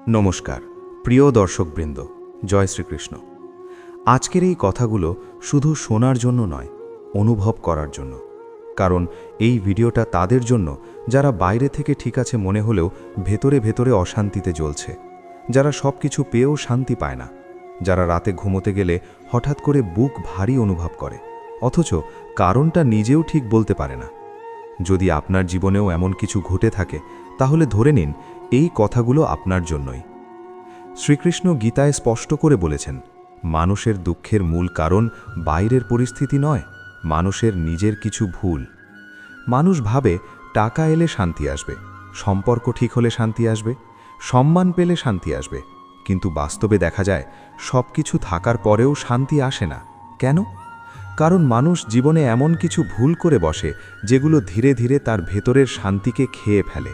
নমস্কার প্রিয় দর্শকবৃন্দ, জয় শ্রীকৃষ্ণ। আজকের এই কথাগুলো শুধু শোনার জন্য নয়, অনুভব করার জন্য। কারণ এই ভিডিওটা তাদের জন্য যারা বাইরে থেকে ঠিক আছে মনে হলেও ভেতরে ভেতরে অশান্তিতে জ্বলছে, যারা সব কিছু পেয়েও শান্তি পায় না, যারা রাতে ঘুমোতে গেলে হঠাৎ করে বুক ভারী অনুভব করে, অথচ কারণটা নিজেও ঠিক বলতে পারে না। যদি আপনার জীবনেও এমন কিছু ঘটে থাকে, তাহলে ধরে নিন এই কথাগুলো আপনার জন্যই। শ্রীকৃষ্ণ গীতায় স্পষ্ট করে বলেছেন, মানুষের দুঃখের মূল কারণ বাইরের পরিস্থিতি নয়, মানুষের নিজের কিছু ভুল। মানুষ ভাবে টাকা এলে শান্তি আসবে, সম্পর্ক ঠিক হলে শান্তি আসবে, সম্মান পেলে শান্তি আসবে, কিন্তু বাস্তবে দেখা যায় সব কিছু থাকার পরেও শান্তি আসে না। কেন? কারণ মানুষ জীবনে এমন কিছু ভুল করে বসে যেগুলো ধীরে ধীরে তার ভেতরের শান্তিকে খেয়ে ফেলে।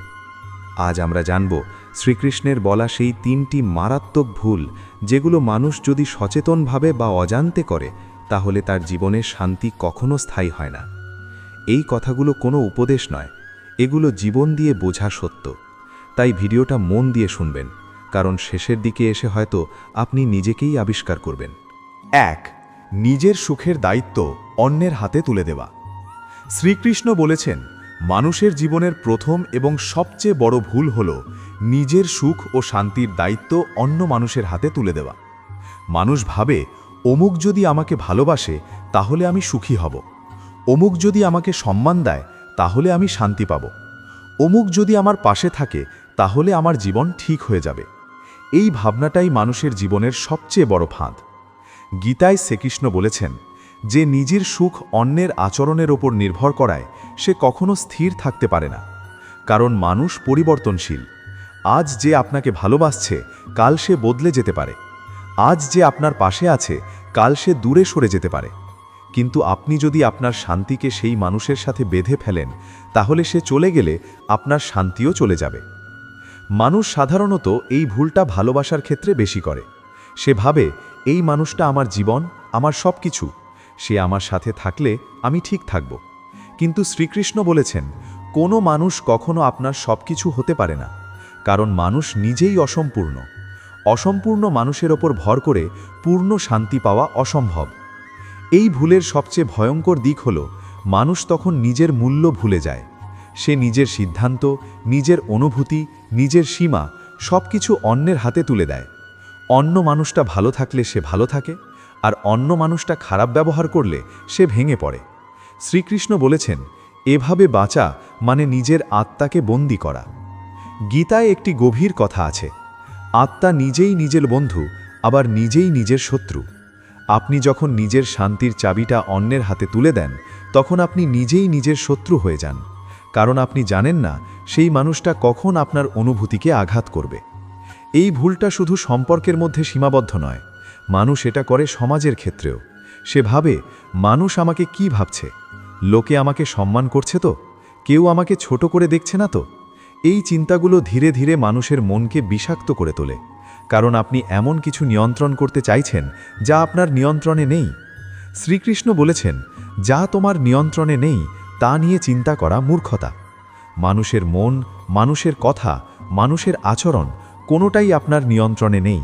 আজ আমরা জানব শ্রীকৃষ্ণের বলা সেই 3টি মারাত্মক ভুল, যেগুলো মানুষ যদি সচেতনভাবে বা অজান্তে করে, তাহলে তার জীবনে শান্তি কখনো স্থায়ী হয় না। এই কথাগুলো কোনো উপদেশ নয়, এগুলো জীবন দিয়ে বোঝা সত্য। তাই ভিডিওটা মন দিয়ে শুনবেন, কারণ শেষের দিকে এসে হয়তো আপনি নিজেকেই আবিষ্কার করবেন। 1. নিজের সুখের দায়িত্ব অন্যের হাতে তুলে দেওয়া। শ্রীকৃষ্ণ বলেছেন, মানুষের জীবনের প্রথম এবং সবচেয়ে বড় ভুল হল নিজের সুখ ও শান্তির দায়িত্ব অন্য মানুষের হাতে তুলে দেওয়া। মানুষ ভাবে, অমুক যদি আমাকে ভালোবাসে তাহলে আমি সুখী হব, অমুক যদি আমাকে সম্মান দেয় তাহলে আমি শান্তি পাব, অমুক যদি আমার পাশে থাকে তাহলে আমার জীবন ঠিক হয়ে যাবে। এই ভাবনাটাই মানুষের জীবনের সবচেয়ে বড় ফাঁদ। গীতায় শ্রীকৃষ্ণ বলেছেন, যে নিজের সুখ অন্যের আচরণের ওপর নির্ভর করায় সে কখনো স্থির থাকতে পারে না। কারণ মানুষ পরিবর্তনশীল। আজ যে আপনাকে ভালোবাসছে কাল সে বদলে যেতে পারে, আজ যে আপনার পাশে আছে কাল সে দূরে সরে যেতে পারে। কিন্তু আপনি যদি আপনার শান্তিকে সেই মানুষের সাথে বেঁধে ফেলেন, তাহলে সে চলে গেলে আপনার শান্তিও চলে যাবে। মানুষ সাধারণত এই ভুলটা ভালোবাসার ক্ষেত্রে বেশি করে। সে ভাবে, এই মানুষটা আমার জীবন, আমার সব কিছু, সে আমার সাথে থাকলে আমি ঠিক থাকব। কিন্তু শ্রীকৃষ্ণ বলেছেন, কোনো মানুষ কখনো আপনার সব কিছু হতে পারে না, কারণ মানুষ নিজেই অসম্পূর্ণ। অসম্পূর্ণ মানুষের ওপর ভর করে পূর্ণ শান্তি পাওয়া অসম্ভব। এই ভুলের সবচেয়ে ভয়ঙ্কর দিক হল, মানুষ তখন নিজের মূল্য ভুলে যায়। সে নিজের সিদ্ধান্ত, নিজের অনুভূতি, নিজের সীমা সব কিছু অন্যের হাতে তুলে দেয়। অন্য মানুষটা ভালো থাকলে সে ভালো থাকে, আর অন্য মানুষটা খারাপ ব্যবহার করলে সে ভেঙে পড়ে। শ্রীকৃষ্ণ বলেছেন, এভাবে বাঁচা মানে নিজের আত্মাকে বন্দী করা। গীতায় একটি গভীর কথা আছে, আত্মা নিজেই নিজের বন্ধু, আবার নিজেই নিজের শত্রু। আপনি যখন নিজের শান্তির চাবিটা অন্যের হাতে তুলে দেন, তখন আপনি নিজেই নিজের শত্রু হয়ে যান। কারণ আপনি জানেন না সেই মানুষটা কখন আপনার অনুভূতিকে আঘাত করবে। এই ভুলটা শুধু সম্পর্কের মধ্যে সীমাবদ্ধ নয়, মানুষ এটা করে সমাজের ক্ষেত্রেও। সে ভাবে, মানুষ আমাকে কি ভাবছে, লোকে আমাকে সম্মান করছে তো, কেউ আমাকে ছোট করে দেখছে না তো। এই চিন্তাগুলো ধীরে ধীরে মানুষের মনকে বিষাক্ত করে তোলে, কারণ আপনি এমন কিছু নিয়ন্ত্রণ করতে চাইছেন যা আপনার নিয়ন্ত্রণে নেই। শ্রীকৃষ্ণ বলেছেন, যা তোমার নিয়ন্ত্রণে নেই তা নিয়ে চিন্তা করা মূর্খতা। মানুষের মন, মানুষের কথা, মানুষের আচরণ কোনোটাই আপনার নিয়ন্ত্রণে নেই।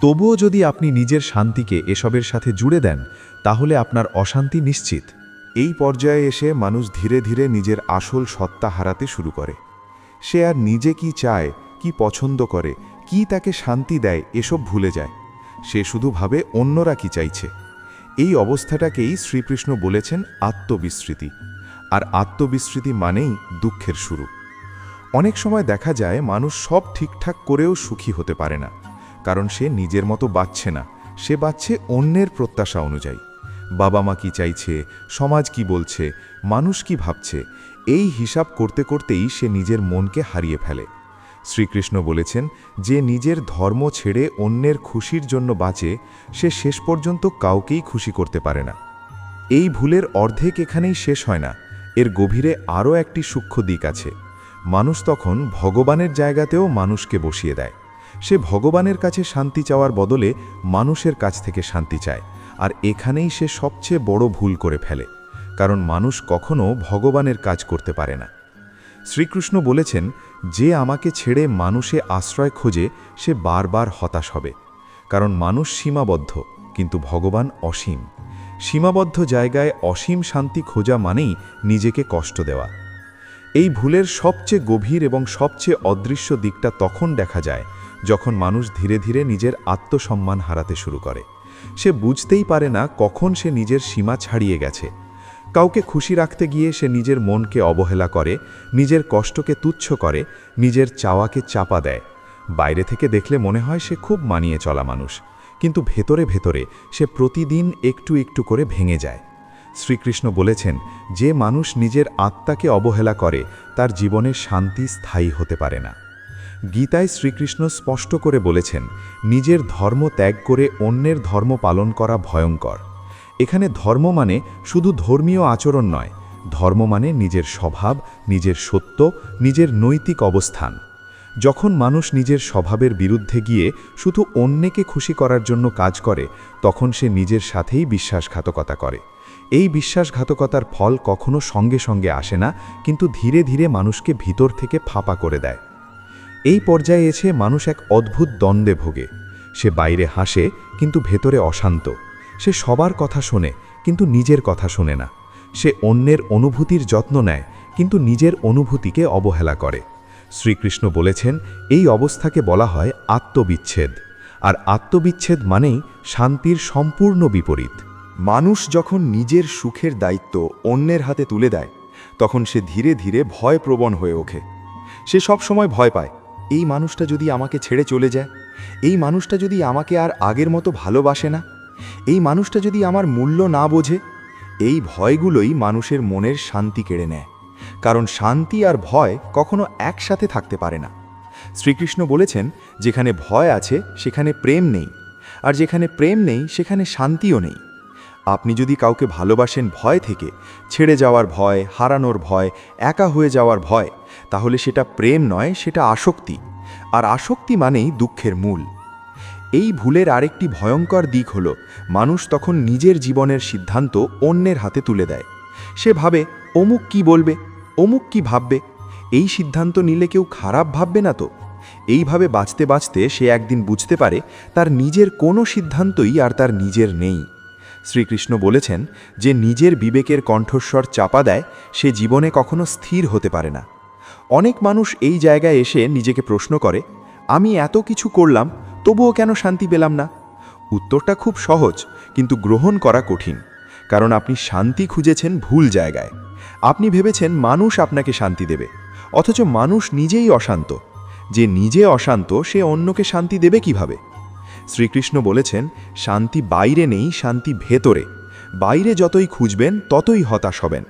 তবুও যদি আপনি নিজের শান্তিকে এসবের সাথে জুড়ে দেন, তাহলে আপনার অশান্তি নিশ্চিত। এই পর্যায়ে এসে মানুষ ধীরে ধীরে নিজের আসল সত্তা হারাতে শুরু করে। সে আর নিজে কি চায়, কি পছন্দ করে, কি তাকে শান্তি দেয় এসব ভুলে যায়। সে শুধু ভাবে অন্যরা কি চাইছে। এই অবস্থাটাকেই শ্রীকৃষ্ণ বলেছেন আত্মবিস্মৃতি। আর আত্মবিস্মৃতি মানেই দুঃখের শুরু। অনেক সময় দেখা যায় মানুষ সব ঠিকঠাক করেও সুখী হতে পারে না, কারণ সে নিজের মতো বাঁচছে না, সে বাঁচছে অন্যের প্রত্যাশা অনুযায়ী। বাবা মা কি চাইছে, সমাজ কি বলছে, মানুষ কি ভাবছে, এই হিসাব করতে করতেই সে নিজের মনকে হারিয়ে ফেলে। শ্রীকৃষ্ণ বলেছেন, যে নিজের ধর্ম ছেড়ে অন্যের খুশির জন্য বাঁচে, সে শেষ পর্যন্ত কাউকেই খুশি করতে পারে না। এই ভুলের অর্ধেক এখানেই শেষ হয় না, এর গভীরে আরও একটি সূক্ষ্ম দিক আছে। মানুষ তখন ভগবানের জায়গাতেও মানুষকে বসিয়ে দেয়। সে ভগবানের কাছে শান্তি চাওয়ার বদলে মানুষের কাছ থেকে শান্তি চায়, আর এখানেই সে সবচেয়ে বড় ভুল করে ফেলে, কারণ মানুষ কখনো ভগবানের কাজ করতে পারে না। শ্রীকৃষ্ণ বলেছেন, যে আমাকে ছেড়ে মানুষে আশ্রয় খোঁজে সে বারবার হতাশ হবে, কারণ মানুষ সীমাবদ্ধ কিন্তু ভগবান অসীম। সীমাবদ্ধ জায়গায় অসীম শান্তি খোঁজা মানেই নিজেকে কষ্ট দেওয়া। এই ভুলের সবচেয়ে গভীর এবং সবচেয়ে অদৃশ্য দিকটা তখন দেখা যায় যখন মানুষ ধীরে ধীরে নিজের আত্মসম্মান হারাতে শুরু করে। সে বুঝতেই পারে না কখন সে নিজের সীমা ছাড়িয়ে গেছে। কাউকে খুশি রাখতে গিয়ে সে নিজের মনকে অবহেলা করে, নিজের কষ্টকে তুচ্ছ করে, নিজের চাওয়াকে চাপা দেয়। বাইরে থেকে দেখলে মনে হয় সে খুব মানিয়ে চলা মানুষ, কিন্তু ভেতরে ভেতরে সে প্রতিদিন একটু একটু করে ভেঙে যায়। শ্রীকৃষ্ণ বলেছেন, যে মানুষ নিজের আত্মাকে অবহেলা করে তার জীবনে শান্তি স্থায়ী হতে পারে না। গীতায় শ্রীকৃষ্ণ স্পষ্ট করে বলেছেন, নিজের ধর্ম ত্যাগ করে অন্যের ধর্ম পালন করা ভয়ঙ্কর। এখানে ধর্ম মানে শুধু ধর্মীয় আচরণ নয়, ধর্ম মানে নিজের স্বভাব, নিজের সত্য, নিজের নৈতিক অবস্থান। যখন মানুষ নিজের স্বভাবের বিরুদ্ধে গিয়ে শুধু অন্যকে খুশি করার জন্য কাজ করে, তখন সে নিজের সাথেই বিশ্বাসঘাতকতা করে। এই বিশ্বাসঘাতকতার ফল কখনো সঙ্গে সঙ্গে আসে না, কিন্তু ধীরে ধীরে মানুষকে ভিতর থেকে ফাঁপা করে দেয়। এই পর্যায়ে এসে মানুষ এক অদ্ভুত দ্বন্দ্বে ভোগে। সে বাইরে হাসে কিন্তু ভেতরে অশান্ত। সে সবার কথা শোনে কিন্তু নিজের কথা শোনে না। সে অন্যের অনুভূতির যত্ন নেয় কিন্তু নিজের অনুভূতিকে অবহেলা করে। শ্রীকৃষ্ণ বলেছেন, এই অবস্থাকে বলা হয় আত্মবিচ্ছেদ। আর আত্মবিচ্ছেদ মানেই শান্তির সম্পূর্ণ বিপরীত। মানুষ যখন নিজের সুখের দায়িত্ব অন্যের হাতে তুলে দেয়, তখন সে ধীরে ধীরে ভয়প্রবণ হয়ে ওঠে। সে সব সময় ভয় পায়, এই মানুষটা যদি আমাকে ছেড়ে চলে যায়, এই মানুষটা যদি আমাকে আর আগের মতো ভালোবাসে না, এই মানুষটা যদি আমার মূল্য না বোঝে। এই ভয়গুলোই মানুষের মনের শান্তি কেড়ে নেয়, কারণ শান্তি আর ভয় কখনো একসাথে থাকতে পারে না। শ্রীকৃষ্ণ বলেছেন, যেখানে ভয় আছে সেখানে প্রেম নেই, আর যেখানে প্রেম নেই সেখানে শান্তিও নেই। আপনি যদি কাউকে ভালোবাসেন ভয় থেকে, ছেড়ে যাওয়ার ভয়, হারানোর ভয়, একা হয়ে যাওয়ার ভয়, তাহলে সেটা প্রেম নয়, সেটা আসক্তি। আর আসক্তি মানেই দুঃখের মূল। এই ভুলের আরেকটি ভয়ঙ্কর দিক হলো, মানুষ তখন নিজের জীবনের সিদ্ধান্ত অন্যের হাতে তুলে দেয়। সে ভাবে, অমুক কি বলবে, অমুক কি ভাববে, এই সিদ্ধান্ত নিলে কেউ খারাপ ভাববে না তো। এইভাবে বাঁচতে বাঁচতে সে একদিন বুঝতে পারে তার নিজের কোনো সিদ্ধান্তই আর তার নিজের নেই। শ্রীকৃষ্ণ বলেছেন, যে নিজের বিবেকের কণ্ঠস্বর চাপা দেয় সে জীবনে কখনো স্থির হতে পারে না। অনেক মানুষ এই জায়গায় এসে নিজেকে প্রশ্ন করে, আমি এত কিছু করলাম তবুও কেন শান্তি পেলাম না? উত্তরটা খুব সহজ, কিন্তু গ্রহণ করা কঠিন। কারণ আপনি শান্তি খুঁজেছেন ভুল জায়গায়। আপনি ভেবেছেন মানুষ আপনাকে শান্তি দেবে, অথচ মানুষ নিজেই অশান্ত। যে নিজে অশান্ত সে অন্যকে শান্তি দেবে কিভাবে? শ্রীকৃষ্ণ বলেছেন, শান্তি বাইরে নেই, শান্তি ভেতরে। বাইরে যতই খুঁজবেন ততই হতাশ হবেন।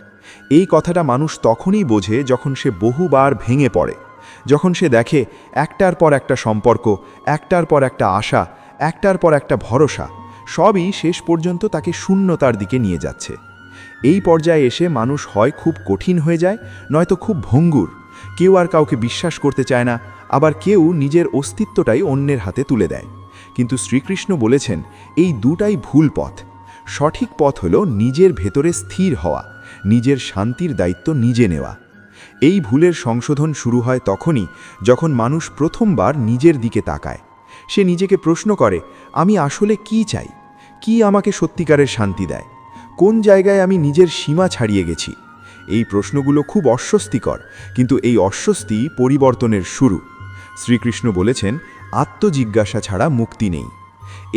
এই কথাটা মানুষ তখনই বোঝে যখন সে বহুবার ভেঙে পড়ে, যখন সে দেখে একটার পর একটা সম্পর্ক, একটার পর একটা আশা, একটার পর একটা ভরসা, সবই শেষ পর্যন্ত তাকে শূন্যতার দিকে নিয়ে যাচ্ছে। এই পর্যায়ে এসে মানুষ হয় খুব কঠিন হয়ে যায়, নয়তো খুব ভঙ্গুর। কেউ আর কাউকে বিশ্বাস করতে চায় না, আবার কেউ নিজের অস্তিত্বটাই অন্যের হাতে তুলে দেয়। কিন্তু শ্রীকৃষ্ণ বলেছেন, এই দুটাই ভুল পথ। সঠিক পথ হলো নিজের ভেতরে স্থির হওয়া, নিজের শান্তির দায়িত্ব নিজে নেওয়া। এই ভুলের সংশোধন শুরু হয় তখনই যখন মানুষ প্রথমবার নিজের দিকে তাকায়। সে নিজেকে প্রশ্ন করে, আমি আসলে কি চাই? কি আমাকে সত্যিকারের শান্তি দেয়? কোন জায়গায় আমি নিজের সীমা ছাড়িয়ে গেছি? এই প্রশ্নগুলো খুব অস্বস্তিকর, কিন্তু এই অস্বস্তি পরিবর্তনের শুরু। শ্রীকৃষ্ণ বলেছেন, আত্মজিজ্ঞাসা ছাড়া মুক্তি নেই।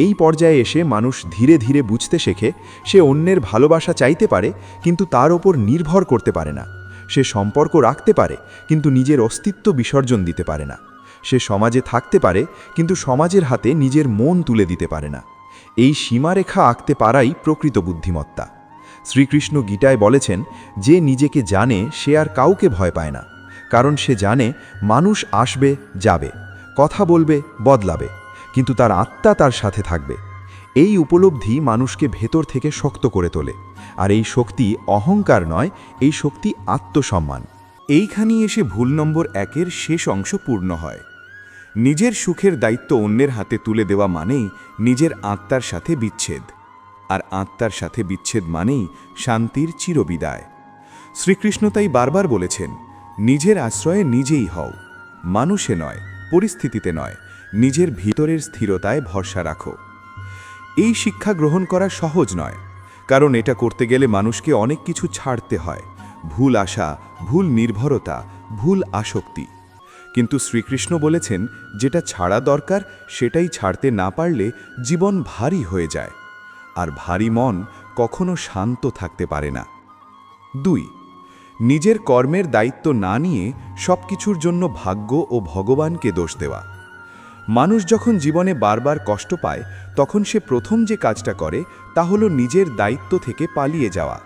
এই পর্যায়ে এসে মানুষ ধীরে ধীরে বুঝতে শেখে, সে অন্যের ভালোবাসা চাইতে পারে কিন্তু তার ওপর নির্ভর করতে পারে না। সে সম্পর্ক রাখতে পারে কিন্তু নিজের অস্তিত্ব বিসর্জন দিতে পারে না। সে সমাজে থাকতে পারে কিন্তু সমাজের হাতে নিজের মন তুলে দিতে পারে না। এই সীমারেখা আঁকতে পারাই প্রকৃত বুদ্ধিমত্তা। শ্রীকৃষ্ণ গীতায় বলেছেন, যে নিজেকে জানে সে আর কাউকে ভয় পায় না, কারণ সে জানে মানুষ আসবে যাবে, কথা বলবে, বদলাবে, কিন্তু তার আত্মা তার সাথে থাকবে। এই উপলব্ধি মানুষকে ভেতর থেকে শক্ত করে তোলে। আর এই শক্তি অহংকার নয়, এই শক্তি আত্মসম্মান। এইখানেই এসে ভুল নম্বর 1-এর শেষ অংশ পূর্ণ হয়। নিজের সুখের দায়িত্ব অন্যের হাতে তুলে দেওয়া মানেই নিজের আত্মার সাথে বিচ্ছেদ, আর আত্মার সাথে বিচ্ছেদ মানেই শান্তির চিরবিদায়। শ্রীকৃষ্ণ তাই বারবার বলেছেন, নিজের আশ্রয়ে নিজেই হও, মানুষে নয়, পরিস্থিতিতে নয়, নিজের ভিতরের স্থিরতায় ভরসা রাখো। এই শিক্ষা গ্রহণ করা সহজ নয়, কারণ এটা করতে গেলে মানুষকে অনেক কিছু ছাড়তে হয়, ভুল আশা, ভুল নির্ভরতা, ভুল আসক্তি। কিন্তু শ্রীকৃষ্ণ বলেছেন, যেটা ছাড়া দরকার সেটাই ছাড়তে না পারলে জীবন ভারী হয়ে যায়, আর ভারী মন কখনো শান্ত থাকতে পারে না। 2. নিজের কর্মের দায়িত্ব না নিয়ে সবকিছুর জন্য ভাগ্য ও ভগবানকে দোষ দেওয়া। মানুষ যখন জীবনে বারবার কষ্ট পায়, তখন সে প্রথম যে কাজটা করে তা হলো নিজের দায়িত্ব থেকে পালিয়ে যাওয়া।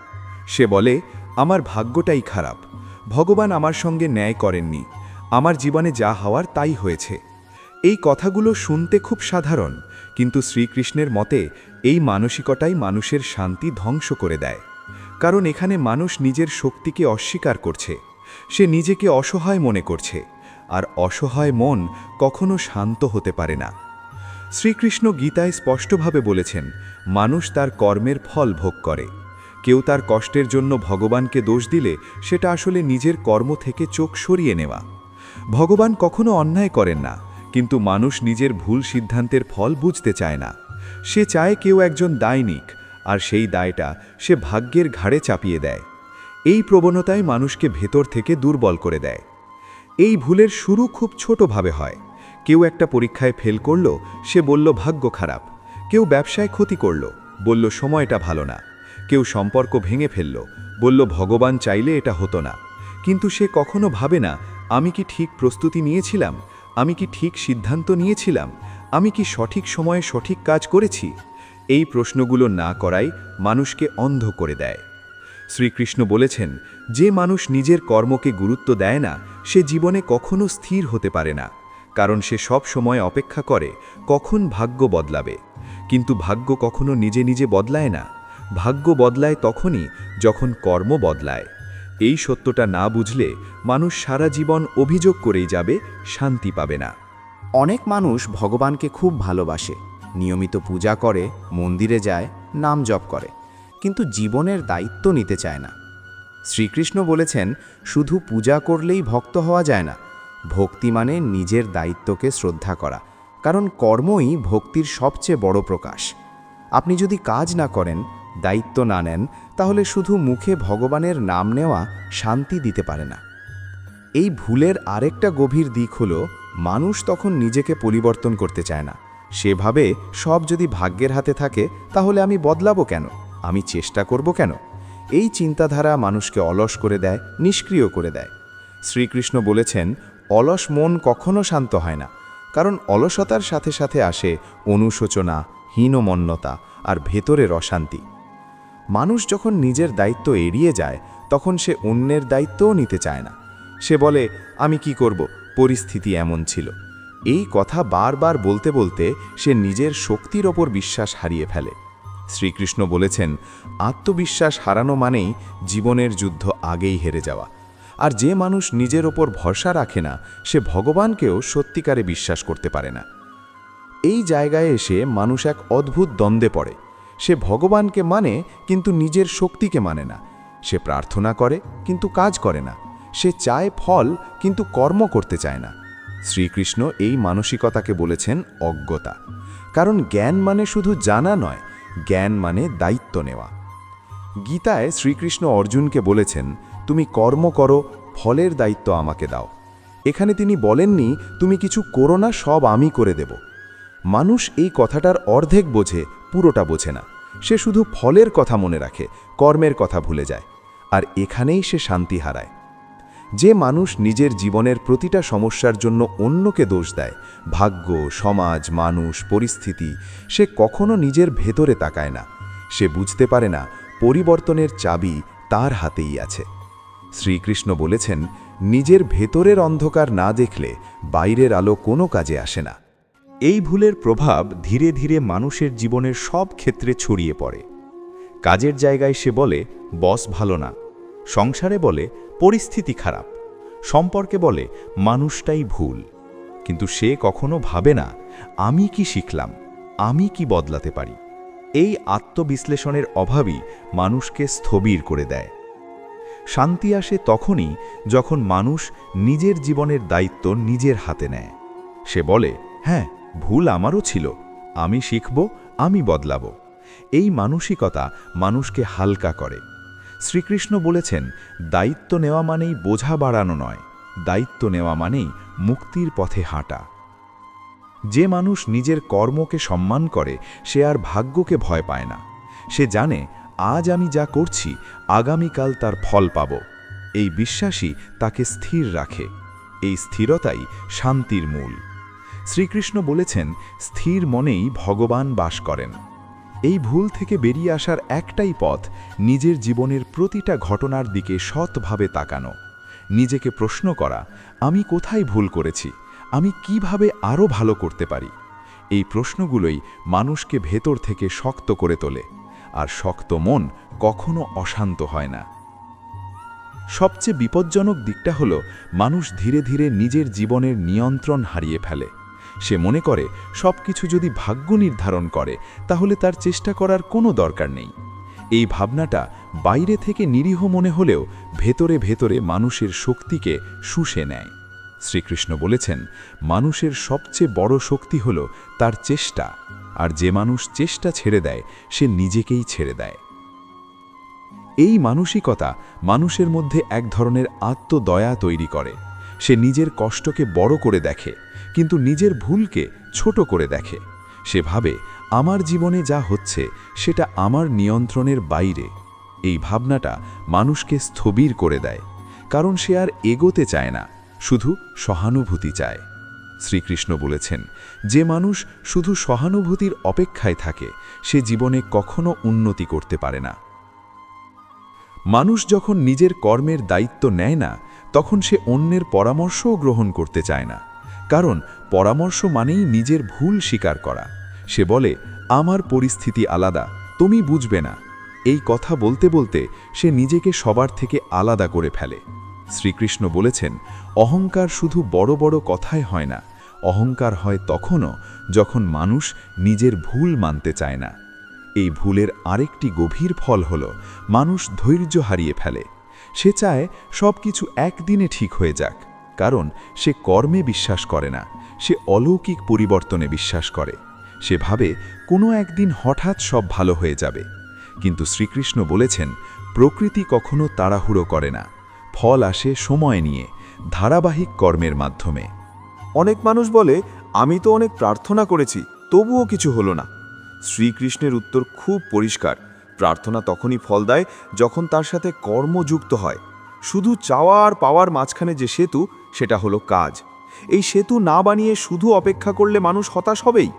সে বলে, আমার ভাগ্যটাই খারাপ, ভগবান আমার সঙ্গে ন্যায় করেননি, আমার জীবনে যা হওয়ার তাই হয়েছে। এই কথাগুলো শুনতে খুব সাধারণ, কিন্তু শ্রীকৃষ্ণের মতে এই মানসিকতাই মানুষের শান্তি ধ্বংস করে দেয়। কারণ এখানে মানুষ নিজের শক্তিকে অস্বীকার করছে, সে নিজেকে অসহায় মনে করছে, আর অসহায় মন কখনো শান্ত হতে পারে না। শ্রীকৃষ্ণ গীতায় স্পষ্টভাবে বলেছেন, মানুষ তার কর্মের ফল ভোগ করে। কেউ তার কষ্টের জন্য ভগবানকে দোষ দিলে সেটা আসলে নিজের কর্ম থেকে চোখ সরিয়ে নেওয়া। ভগবান কখনো অন্যায় করেন না, কিন্তু মানুষ নিজের ভুল সিদ্ধান্তের ফল বুঝতে চায় না। সে চায় কেউ একজন দায় নিক, আর সেই দায়টা সে ভাগ্যের ঘাড়ে চাপিয়ে দেয়। এই প্রবণতাই মানুষকে ভেতর থেকে দুর্বল করে দেয়। এই ভুলের শুরু খুব ছোটভাবে হয়। কেউ একটা পরীক্ষায় ফেল করল, সে বলল ভাগ্য খারাপ। কেউ ব্যবসায় ক্ষতি করল, বলল সময়টা ভালো না। কেউ সম্পর্ক ভেঙে ফেলল, বলল ভগবান চাইলে এটা হতো না। কিন্তু সে কখনো ভাবে না, আমি কি ঠিক প্রস্তুতি নিয়েছিলাম, আমি কি ঠিক সিদ্ধান্ত নিয়েছিলাম, আমি কি সঠিক সময়ে সঠিক কাজ করেছি। এই প্রশ্নগুলো না করাই মানুষকে অন্ধ করে দেয়। শ্রীকৃষ্ণ বলেছেন, যে মানুষ নিজের কর্মকে গুরুত্ব দেয় না, সে জীবনে কখনো স্থির হতে পারে না, কারণ সে সব সময় অপেক্ষা করে কখন ভাগ্য বদলাবে। কিন্তু ভাগ্য কখনো নিজে নিজে বদলায় না, ভাগ্য বদলায় তখনই যখন কর্ম বদলায়। এই সত্যটা না বুঝলে মানুষ সারা জীবন অভিযোগ করেই যাবে, শান্তি পাবে না। অনেক মানুষ ভগবানকে খুব ভালোবাসে, নিয়মিত পূজা করে, মন্দিরে যায়, নাম জপ করে, কিন্তু জীবনের দায়িত্ব নিতে চায় না। শ্রীকৃষ্ণ বলেছেন, শুধু পূজা করলেই ভক্ত হওয়া যায় না। ভক্তি মানে নিজের দায়িত্বকে শ্রদ্ধা করা, কারণ কর্মই ভক্তির সবচেয়ে বড় প্রকাশ। আপনি যদি কাজ না করেন, দায়িত্ব না নেন, তাহলে শুধু মুখে ভগবানের নাম নেওয়া শান্তি দিতে পারে না। এই ভুলের আরেকটা গভীর দিক হলো, মানুষ তখন নিজেকে পরিবর্তন করতে চায় না। সে ভাবে, সব যদি ভাগ্যের হাতে থাকে, তাহলে আমি বদলাবো কেন, আমি চেষ্টা করব কেন। এই চিন্তাধারা মানুষকে অলস করে দেয়, নিষ্ক্রিয় করে দেয়। শ্রীকৃষ্ণ বলেছেন, অলস মন কখনো শান্ত হয় না, কারণ অলসতার সাথে সাথে আসে অনুশোচনা, হীনমন্যতা আর ভেতরের অশান্তি। মানুষ যখন নিজের দায়িত্ব এড়িয়ে যায়, তখন সে অন্যের দায়িত্বও নিতে চায় না। সে বলে, আমি কি করব, পরিস্থিতি এমন ছিল। এই কথা বারবার বলতে বলতে সে নিজের শক্তির ওপর বিশ্বাস হারিয়ে ফেলে। শ্রীকৃষ্ণ বলেছেন, আত্মবিশ্বাস হারানো মানেই জীবনের যুদ্ধ আগেই হেরে যাওয়া। আর যে মানুষ নিজের ওপর ভরসা রাখে না, সে ভগবানকেও সত্যিকারে বিশ্বাস করতে পারে না। এই জায়গায় এসে মানুষ এক অদ্ভুত দ্বন্দ্বে পড়ে। সে ভগবানকে মানে, কিন্তু নিজের শক্তিকে মানে না। সে প্রার্থনা করে, কিন্তু কাজ করে না। সে চায় ফল, কিন্তু কর্ম করতে চায় না। শ্রীকৃষ্ণ এই মানসিকতাকে বলেছেন অজ্ঞতা। কারণ জ্ঞান মানে শুধু জানা নয়, জ্ঞান মানে দায়িত্ব নেওয়া। গীতায় শ্রীকৃষ্ণ অর্জুনকে বলেছেন, তুমি কর্ম করো, ফলের দায়িত্ব আমাকে দাও। এখানে তিনি বলেননি, তুমি কিছু করো না, সব আমি করে দেব। মানুষ এই কথাটার অর্ধেক বোঝে, পুরোটা বোঝে না। সে শুধু ফলের কথা মনে রাখে, কর্মের কথা ভুলে যায়। আর এখানেই সে শান্তি হারায়। যে মানুষ নিজের জীবনের প্রতিটা সমস্যার জন্য অন্যকে দোষ দেয়, ভাগ্য, সমাজ, মানুষ, পরিস্থিতি, সে কখনো নিজের ভেতরে তাকায় না। সে বুঝতে পারে না পরিবর্তনের চাবি তার হাতেই আছে। শ্রীকৃষ্ণ বলেছেন, নিজের ভেতরের অন্ধকার না দেখলে বাইরের আলো কোনো কাজে আসে না। এই ভুলের প্রভাব ধীরে ধীরে মানুষের জীবনের সব ক্ষেত্রে ছড়িয়ে পড়ে। কাজের জায়গায় সে বলে, বস ভালো না। সংসারে বলে, পরিস্থিতি খারাপ। সম্পর্কে বলে, মানুষটাই ভুল। কিন্তু সে কখনো ভাবে না, আমি কি শিখলাম, আমি কি বদলাতে পারি। এই আত্মবিশ্লেষণের অভাবই মানুষকে স্থবির করে দেয়। শান্তি আসে তখনই যখন মানুষ নিজের জীবনের দায়িত্ব নিজের হাতে নেয়। সে বলে, হ্যাঁ, ভুল আমারও ছিল, আমি শিখব, আমি বদলাব। এই মানসিকতা মানুষকে হালকা করে। শ্রীকৃষ্ণ বলেছেন, দায়িত্ব নেওয়া মানেই বোঝা বাড়ানো নয়, দায়িত্ব নেওয়া মানেই মুক্তির পথে হাঁটা। যে মানুষ নিজের কর্মকে সম্মান করে সে আর ভাগ্যকে ভয় পায় না। সে জানে, আজ আমি যা করছি আগামীকাল তার ফল পাব। এই বিশ্বাসই তাকে স্থির রাখে। এই স্থিরতাই শান্তির মূল। শ্রীকৃষ্ণ বলেছেন, স্থির মনেই ভগবান বাস করেন। এই ভুল থেকে বেরিয়ে আসার একটাই পথ, নিজের জীবনের প্রতিটা ঘটনার দিকে সৎভাবে তাকানো, নিজেকে প্রশ্ন করা, আমি কোথায় ভুল করেছি, আমি কিভাবে আরও ভালো করতে পারি। এই প্রশ্নগুলোই মানুষকে ভেতর থেকে শক্ত করে তোলে, আর শক্ত মন কখনো অশান্ত হয় না। সবচেয়ে বিপজ্জনক দিকটা হলো, মানুষ ধীরে ধীরে নিজের জীবনের নিয়ন্ত্রণ হারিয়ে ফেলে। সে মনে করে সবকিছু যদি ভাগ্য নির্ধারণ করে তাহলে তার চেষ্টা করার কোনো দরকার নেই। এই ভাবনাটা বাইরে থেকে নিরীহ মনে হলেও ভেতরে ভেতরে মানুষের শক্তিকে শুষে নেয়। শ্রীকৃষ্ণ বলেছেন, মানুষের সবচেয়ে বড় শক্তি হল তার চেষ্টা, আর যে মানুষ চেষ্টা ছেড়ে দেয় সে নিজেকেই ছেড়ে দেয়। এই মানসিকতা মানুষের মধ্যে এক ধরনের আত্মদয়া তৈরি করে। সে নিজের কষ্টকে বড় করে দেখে, কিন্তু নিজের ভুলকে ছোট করে দেখে। সে ভাবে, আমার জীবনে যা হচ্ছে সেটা আমার নিয়ন্ত্রণের বাইরে। এই ভাবনাটা মানুষকে স্থবির করে দেয়, কারণ সে আর এগোতে চায় না, শুধু সহানুভূতি চায়। শ্রীকৃষ্ণ বলেছেন, যে মানুষ শুধু সহানুভূতির অপেক্ষায় থাকে সে জীবনে কখনো উন্নতি করতে পারে না। মানুষ যখন নিজের কর্মের দায়িত্ব নেয় না, তখন সে অন্যের পরামর্শও গ্রহণ করতে চায় না, কারণ পরামর্শ মানেই নিজের ভুল স্বীকার করা। সে বলে, আমার পরিস্থিতি আলাদা, তুমি বুঝবে না। এই কথা বলতে বলতে সে নিজেকে সবার থেকে আলাদা করে ফেলে। শ্রীকৃষ্ণ বলেছেন, অহংকার শুধু বড় বড় কথায় হয় না, অহংকার হয় তখনও যখন মানুষ নিজের ভুল মানতে চায় না। এই ভুলের আরেকটি গভীর ফল হল, মানুষ ধৈর্য হারিয়ে ফেলে। সে চায় সব কিছু একদিনে ঠিক হয়ে যাক, কারণ সে কর্মে বিশ্বাস করে না, সে অলৌকিক পরিবর্তনে বিশ্বাস করে। সে ভাবে কোনো একদিন হঠাৎ সব ভালো হয়ে যাবে। কিন্তু শ্রীকৃষ্ণ বলেছেন, প্রকৃতি কখনো তাড়াহুড়ো করে না, ফল আসে সময় নিয়ে, ধারাবাহিক কর্মের মাধ্যমে। অনেক মানুষ বলে, আমি তো অনেক প্রার্থনা করেছি, তবুও কিছু হলো না। শ্রীকৃষ্ণের উত্তর খুব পরিষ্কার, প্রার্থনা তখনই ফল দেয় যখন তার সাথে কর্ম যুক্ত হয়। শুধু চাওয়া আর পাওয়ার মাঝখানে যে সেতু, সেটা হলো কাজ। এই সেতু না বানিয়ে শুধু অপেক্ষা করলে মানুষ হতাশ হবেই।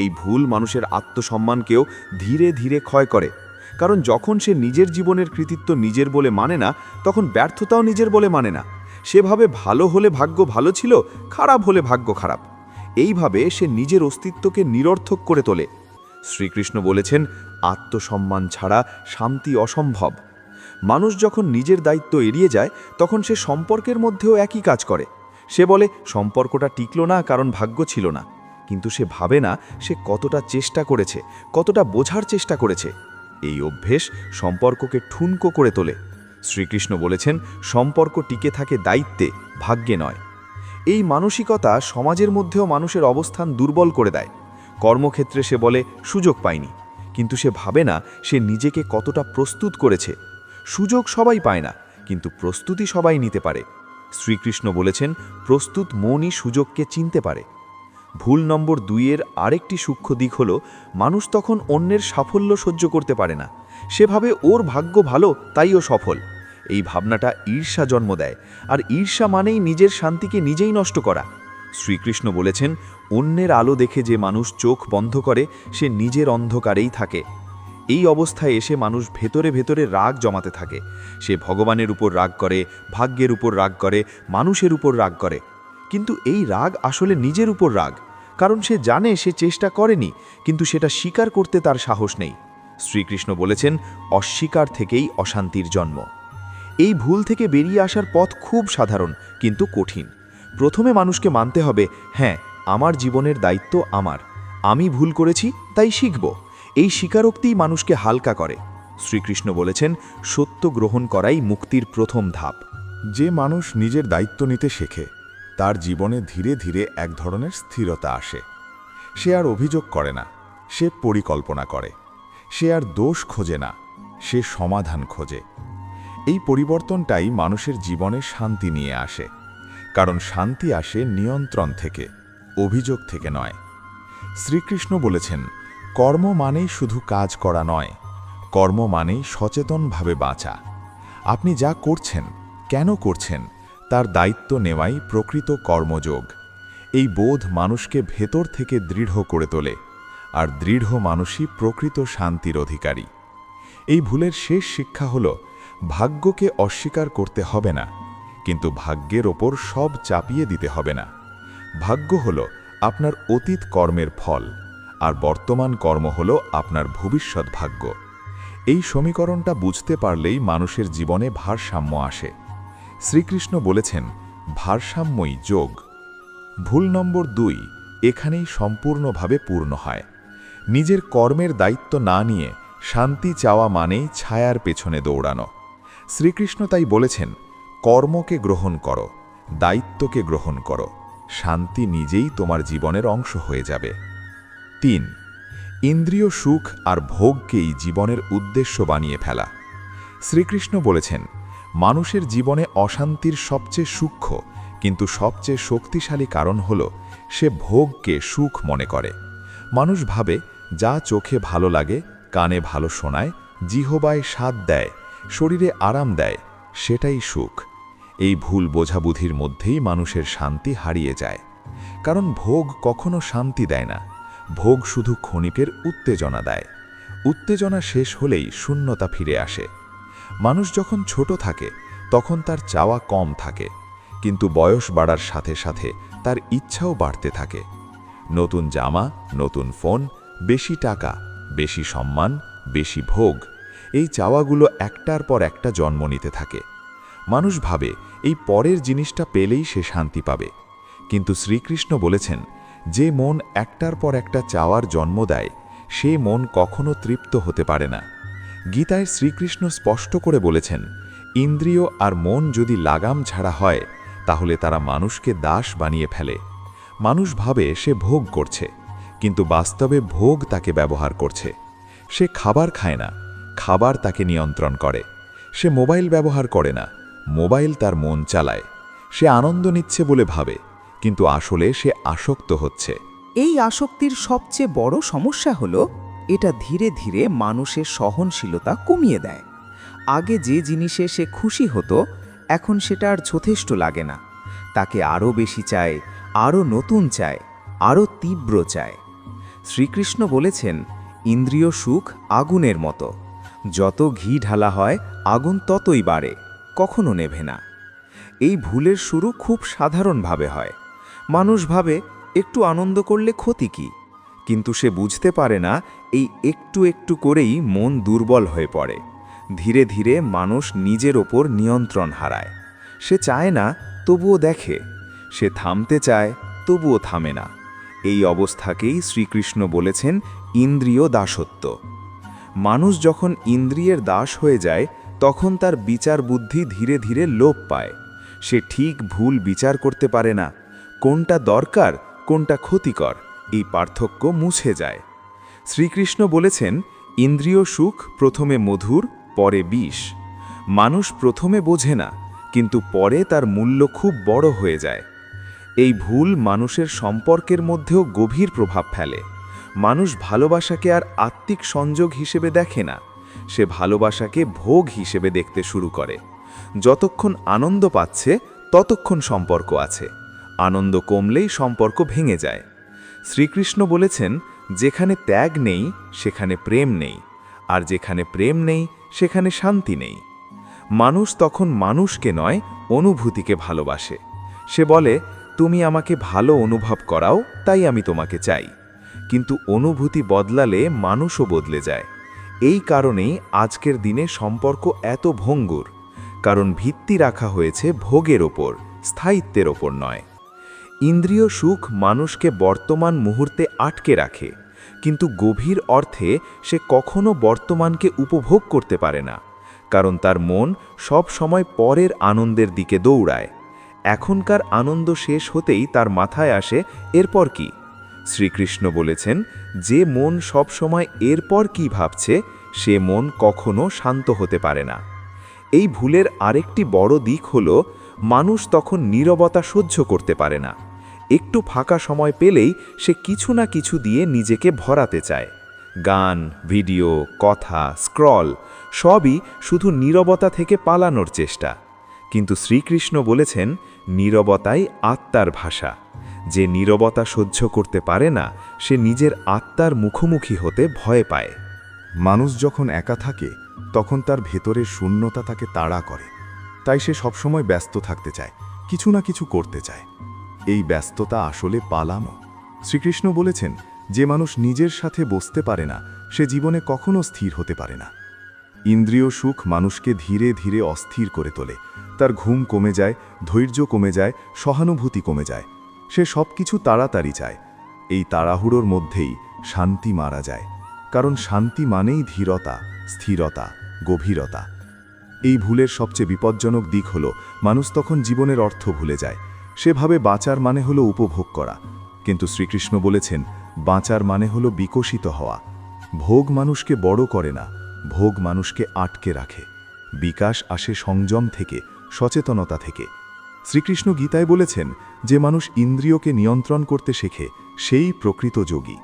এই ভুল মানুষের আত্মসম্মানকেও ধীরে ধীরে ক্ষয় করে, কারণ যখন সে নিজের জীবনের কৃতিত্ব নিজের বলে মানে না, তখন ব্যর্থতাও নিজের বলে মানে না। সেভাবে ভালো হলে ভাগ্য ভালো ছিল, খারাপ হলে ভাগ্য খারাপ। এইভাবে সে নিজের অস্তিত্বকে নিরর্থক করে তোলে। শ্রীকৃষ্ণ বলেছেন, আত্মসম্মান ছাড়া শান্তি অসম্ভব। মানুষ যখন নিজের দায়িত্ব এড়িয়ে যায়, তখন সে সম্পর্কের মধ্যেও একই কাজ করে। সে বলে, সম্পর্কটা টিকলো না কারণ ভাগ্য ছিল না, কিন্তু সে ভাবে না সে কতটা চেষ্টা করেছে, কতটা বোঝার চেষ্টা করেছে। এই অভ্যেস সম্পর্ককে ঠুনকো করে তোলে। শ্রীকৃষ্ণ বলেছেন, সম্পর্ক টিকে থাকে দায়িত্বে, ভাগ্যে নয়। এই মানসিকতা সমাজের মধ্যেও মানুষের অবস্থান দুর্বল করে দেয়। কর্মক্ষেত্রে সে বলে, সুযোগ পায়নি, কিন্তু সে ভাবে না সে নিজেকে কতটা প্রস্তুত করেছে। সুযোগ সবাই পায় না, কিন্তু প্রস্তুতি সবাই নিতে পারে। শ্রীকৃষ্ণ বলেছেন, প্রস্তুত মনই সুযোগকে চিনতে পারে। ভুল নম্বর 2 আরেকটি সূক্ষ্ম দিক হল, মানুষ তখন অন্যের সাফল্য সহ্য করতে পারে না। সেভাবে ওর ভাগ্য ভালো তাই ও সফল। এই ভাবনাটা ঈর্ষা জন্ম দেয়, আর ঈর্ষা মানেই নিজের শান্তিকে নিজেই নষ্ট করা। শ্রীকৃষ্ণ বলেছেন, অন্যের আলো দেখে যে মানুষ চোখ বন্ধ করে সে নিজের অন্ধকারেই থাকে। এই অবস্থায় এসে মানুষ ভেতরে ভেতরে রাগ জমাতে থাকে। সে ভগবানের উপর রাগ করে, ভাগ্যের উপর রাগ করে, মানুষের উপর রাগ করে। কিন্তু এই রাগ আসলে নিজের উপর রাগ, কারণ সে জানে সে চেষ্টা করেনি, কিন্তু সেটা স্বীকার করতে তার সাহস নেই। শ্রীকৃষ্ণ বলেছেন, অস্বীকার থেকেই অশান্তির জন্ম। এই ভুল থেকে বেরিয়ে আসার পথ খুব সাধারণ, কিন্তু কঠিন। প্রথমে মানুষকে মানতে হবে, হ্যাঁ, আমার জীবনের দায়িত্ব আমার, আমি ভুল করেছি তাই শিখব। এই স্বীকারোক্তিই মানুষকে হালকা করে। শ্রীকৃষ্ণ বলেছেন সত্য গ্রহণ করাই মুক্তির প্রথম ধাপ। যে মানুষ নিজের দায়িত্ব নিতে শেখে তার জীবনে ধীরে ধীরে এক ধরনের স্থিরতা আসে। সে আর অভিযোগ করে না, সে পরিকল্পনা করে। সে আর দোষ খোঁজে না, সে সমাধান খোঁজে। এই পরিবর্তনটাই মানুষের জীবনে শান্তি নিয়ে আসে, কারণ শান্তি আসে নিয়ন্ত্রণ থেকে, অভিযোগ থেকে নয়। শ্রীকৃষ্ণ বলেছেন, কর্ম মানেই শুধু কাজ করা নয়, কর্ম মানেই সচেতনভাবে বাঁচা। আপনি যা করছেন, কেন করছেন, তার দায়িত্ব নেওয়াই প্রকৃত কর্মযোগ। এই বোধ মানুষকে ভেতর থেকে দৃঢ় করে তোলে, আর দৃঢ় মানুষই প্রকৃত শান্তির অধিকারী। এই ভুলের শেষ শিক্ষা হল, ভাগ্যকে অস্বীকার করতে হবে না, কিন্তু ভাগ্যের ওপর সব চাপিয়ে দিতে হবে না। ভাগ্য হল আপনার অতীত কর্মের ফল, আর বর্তমান কর্ম হল আপনার ভবিষ্যৎ ভাগ্য। এই সমীকরণটা বুঝতে পারলেই মানুষের জীবনে ভারসাম্য আসে। শ্রীকৃষ্ণ বলেছেন, ভারসাম্যই যোগ। ভুল নম্বর 2 এখানেই সম্পূর্ণভাবে পূর্ণ হয়। নিজের কর্মের দায়িত্ব না নিয়ে শান্তি চাওয়া মানেই ছায়ার পেছনে দৌড়ানো। শ্রীকৃষ্ণ তাই বলেছেন, কর্মকে গ্রহণ করো, দায়িত্বকে গ্রহণ করো, শান্তি নিজেই তোমার জীবনের অংশ হয়ে যাবে। 3. ইন্দ্রিয় সুখ আর ভোগকেই জীবনের উদ্দেশ্য বানিয়ে ফেলা। শ্রীকৃষ্ণ বলেছেন, মানুষের জীবনে অশান্তির সবচেয়ে সূক্ষ্ম কিন্তু সবচেয়ে শক্তিশালী কারণ হল সে ভোগকে সুখ মনে করে। মানুষ ভাবে, যা চোখে ভালো লাগে, কানে ভালো শোনায়, জিহবায় স্বাদ দেয়, শরীরে আরাম দেয়, সেটাই সুখ। এই ভুল বোঝাবুঝির মধ্যেই মানুষের শান্তি হারিয়ে যায়। কারণ ভোগ কখনো শান্তি দেয় না, ভোগ শুধু ক্ষণিকের উত্তেজনা দেয়। উত্তেজনা শেষ হলেই শূন্যতা ফিরে আসে। মানুষ যখন ছোট থাকে তখন তার চাওয়া কম থাকে, কিন্তু বয়স বাড়ার সাথে সাথে তার ইচ্ছাও বাড়তে থাকে। নতুন জামা, নতুন ফোন, বেশি টাকা, বেশি সম্মান, বেশি ভোগ, এই চাওয়াগুলো একটার পর একটা জন্ম নিতে থাকে। মানুষ ভাবে এই পরের জিনিসটা পেলেই সে শান্তি পাবে, কিন্তু শ্রীকৃষ্ণ বলেছেন, যে মন একটার পর একটা চাওয়ার জন্ম দেয় সে মন কখনো তৃপ্ত হতে পারে না। গীতায় শ্রীকৃষ্ণ স্পষ্ট করে বলেছেন, ইন্দ্রিয় আর মন যদি লাগাম ছাড়া হয় তাহলে তারা মানুষকে দাস বানিয়ে ফেলে। মানুষ ভাবে সে ভোগ করছে, কিন্তু বাস্তবে ভোগ তাকে ব্যবহার করছে। সে খাবার খায় না, খাবার তাকে নিয়ন্ত্রণ করে। সে মোবাইল ব্যবহার করে না, মোবাইল তার মন চালায়। সে আনন্দ নিচ্ছে বলে ভাবে, কিন্তু আসলে সে আসক্ত হচ্ছে। এই আসক্তির সবচেয়ে বড় সমস্যা হলো, এটা ধীরে ধীরে মানুষের সহনশীলতা কমিয়ে দেয়। আগে যে জিনিসে সে খুশি হতো, এখন সেটা আর যথেষ্ট লাগে না। তাকে আরও বেশি চায়, আরও নতুন চায়, আরও তীব্র চায়। শ্রীকৃষ্ণ বলেছেন, ইন্দ্রিয় সুখ আগুনের মতো, যত ঘি ঢালা হয় আগুন ততই বাড়ে, কখনো নেভে না। এই ভুলের শুরু খুব সাধারণভাবে হয়। মানুষ ভাবে একটু আনন্দ করলে ক্ষতি কি, কিন্তু সে বুঝতে পারে না এই একটু একটু করেই মন দুর্বল হয়ে পড়ে। ধীরে ধীরে মানুষ নিজের ওপর নিয়ন্ত্রণ হারায়। সে চায় না, তবুও দেখে। সে থামতে চায়, তবুও থামে না। এই অবস্থাকেই শ্রীকৃষ্ণ বলেছেন ইন্দ্রিয় দাসত্ব। মানুষ যখন ইন্দ্রিয়ের দাস হয়ে যায় তখন তার বিচার বুদ্ধি ধীরে ধীরে লোপ পায়। সে ঠিক ভুল বিচার করতে পারে না। কোনটা দরকার, কোনটা ক্ষতিকর, এই পার্থক্য মুছে যায়। শ্রীকৃষ্ণ বলেছেন, ইন্দ্রিয় সুখ প্রথমে মধুর, পরে বিষ। মানুষ প্রথমে বোঝে না, কিন্তু পরে তার মূল্য খুব বড় হয়ে যায়। এই ভুল মানুষের সম্পর্কের মধ্যেও গভীর প্রভাব ফেলে। মানুষ ভালোবাসাকে আর আত্মিক সংযোগ হিসেবে দেখে না, সে ভালোবাসাকে ভোগ হিসেবে দেখতে শুরু করে। যতক্ষণ আনন্দ পাচ্ছে ততক্ষণ সম্পর্ক আছে, আনন্দ কমলেই সম্পর্ক ভেঙে যায়। শ্রীকৃষ্ণ বলেছেন, যেখানে ত্যাগ নেই সেখানে প্রেম নেই, আর যেখানে প্রেম নেই সেখানে শান্তি নেই। মানুষ তখন মানুষকে নয়, অনুভূতিকে ভালোবাসে। সে বলে, তুমি আমাকে ভালো অনুভব করাও, তাই আমি তোমাকে চাই। কিন্তু অনুভূতি বদলালে মানুষও বদলে যায়। এই কারণেই আজকের দিনে সম্পর্ক এত ভঙ্গুর, কারণ ভিত্তি রাখা হয়েছে ভোগের ওপর, স্থায়িত্বের ওপর নয়। ইন্দ্রিয় সুখ মানুষকে বর্তমান মুহূর্তে আটকে রাখে, কিন্তু গভীর অর্থে সে কখনো বর্তমানকে উপভোগ করতে পারে না, কারণ তার মন সব সময় পরের আনন্দের দিকে দৌড়ায়। এখনকার আনন্দ শেষ হতেই তার মাথায় আসে এরপর কি। শ্রীকৃষ্ণ বলেছেন, যে মন সব সময় এরপর কি ভাবছে সে মন কখনো শান্ত হতে পারে না। এই ভুলের আরেকটি বড় দিক হল মানুষ তখন নীরবতা সহ্য করতে পারে না। একটু ফাঁকা সময় পেলেই সে কিছু না কিছু দিয়ে নিজেকে ভরাতে চায়। গান, ভিডিও, কথা, স্ক্রল সবই শুধু নীরবতা থেকে পালানোর চেষ্টা। কিন্তু শ্রীকৃষ্ণ বলেছেন, নীরবতাই আত্মার ভাষা। যে নীরবতা সহ্য করতে পারে না সে নিজের আত্মার মুখোমুখি হতে ভয় পায়। মানুষ যখন একা থাকে তখন তার ভেতরের শূন্যতা তাকে তাড়া করে, তাই সে সবসময় ব্যস্ত থাকতে চায়, কিছু না কিছু করতে চায়। এই ব্যস্ততা আসলে পালানো। শ্রীকৃষ্ণ বলেছেন, যে মানুষ নিজের সাথে বসতে পারে না সে জীবনে কখনো স্থির হতে পারে না। ইন্দ্রিয় সুখ মানুষকে ধীরে ধীরে অস্থির করে তোলে। তার ঘুম কমে যায়, ধৈর্য কমে যায়, সহানুভূতি কমে যায়। সে সব কিছু তাড়াতাড়ি চায়। এই তাড়াহুড়োর মধ্যেই শান্তি মারা যায়, কারণ শান্তি মানেই ধীরতা, স্থিরতা, গভীরতা। এই ভুলের সবচেয়ে বিপজ্জনক দিক হল মানুষ তখন জীবনের অর্থ ভুলে যায়। সেভাবে বাঁচার মানে হলো উপভোগ করা, কিন্তু শ্রীকৃষ্ণ বলেছেন বাঁচার মানে হলো বিকশিত হওয়া। ভোগ মানুষকে বড় করে না, ভোগ মানুষকে আটকে রাখে। বিকাশ আসে সংযম থেকে, সচেতনতা থেকে। শ্রীকৃষ্ণ গীতায় বলেছেন, যে মানুষ ইন্দ্রিয়কে নিয়ন্ত্রণ করতে শেখে সেই প্রকৃত যোগী।